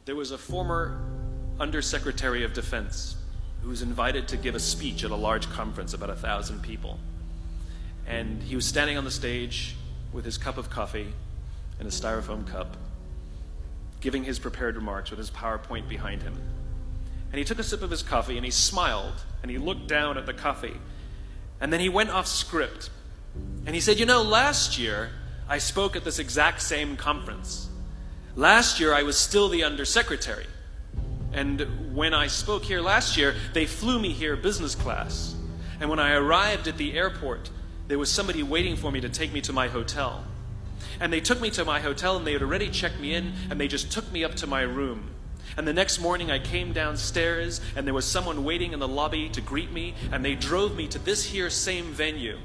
There was a former Undersecretary of Defense who was invited to give a speech at a large conference, about 1,000 people. And he was standing on the stage with his cup of coffee in a styrofoam cup, giving his prepared remarks with his PowerPoint behind him. And he took a sip of his coffee and he smiled and he looked down at the coffee. And then he went off script. And he said, you know, last year I spoke at this exact same conference. Last year I was still the Undersecretary. And when I spoke here last year, they flew me here business class. And when I arrived at the airport, there was somebody waiting for me to take me to my hotel. And they took me to my hotel and they had already checked me in and they just took me up to my room. And the next morning I came downstairs and there was someone waiting in the lobby to greet me and they drove me to this here same venue.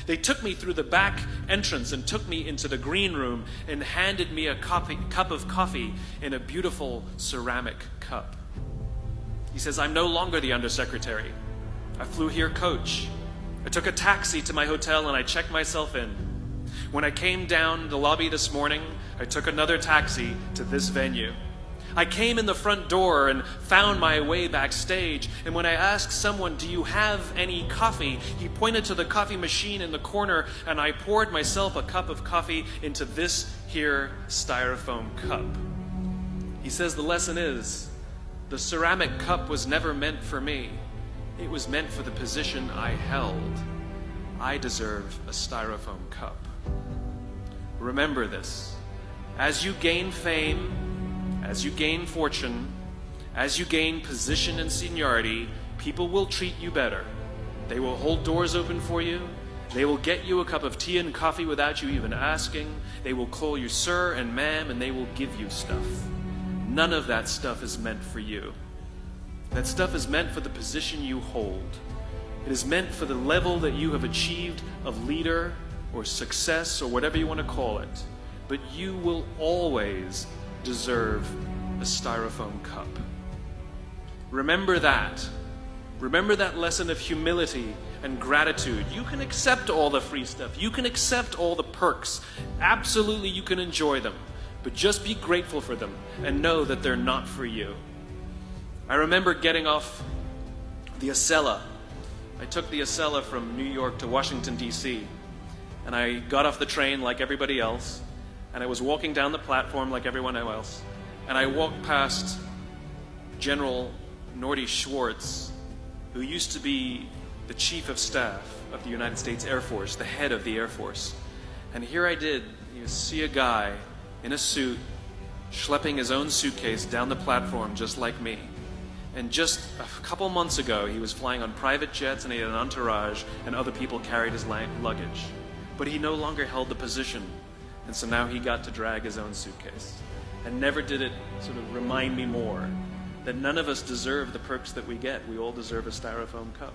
They took me through the back entrance and took me into the green room and handed me a cup of coffee in a beautiful ceramic cup. He says, I'm no longer the Undersecretary. I flew here coach. I took a taxi to my hotel and I checked myself in. When I came down the lobby this morning, I took another taxi to this venue. I came in the front door and found my way backstage, and when I asked someone, do you have any coffee? He pointed to the coffee machine in the corner, and I poured myself a cup of coffee into this here styrofoam cup. He says the lesson is, the ceramic cup was never meant for me. It was meant for the position I held. I deserve a styrofoam cup. Remember this. As you gain fame, as you gain fortune, as you gain position and seniority, people will treat you better. They will hold doors open for you. They will get you a cup of tea and coffee without you even asking. They will call you sir and ma'am, and they will give you stuff. None of that stuff is meant for you. That stuff is meant for the position you hold. It is meant for the level that you have achieved of leader or success or whatever you want to call it. But you will always deserve a styrofoam cup. Remember that. Remember that lesson of humility and gratitude. You can accept all the free stuff. You can accept all the perks. Absolutely, you can enjoy them. But just be grateful for them and know that they're not for you. I remember getting off the Acela. I took the Acela from New York to Washington, D.C. And I got off the train like everybody else. And I was walking down the platform like everyone else. And I walked past General Norty Schwartz, who used to be the Chief of Staff of the United States Air Force, the head of the Air Force. And here I did, see a guy in a suit, schlepping his own suitcase down the platform just like me. And just a couple months ago, he was flying on private jets and he had an entourage and other people carried his luggage. But he no longer held the position. And so now he got to drag his own suitcase. And never did it sort of remind me more that none of us deserve the perks that we get. We all deserve a styrofoam cup.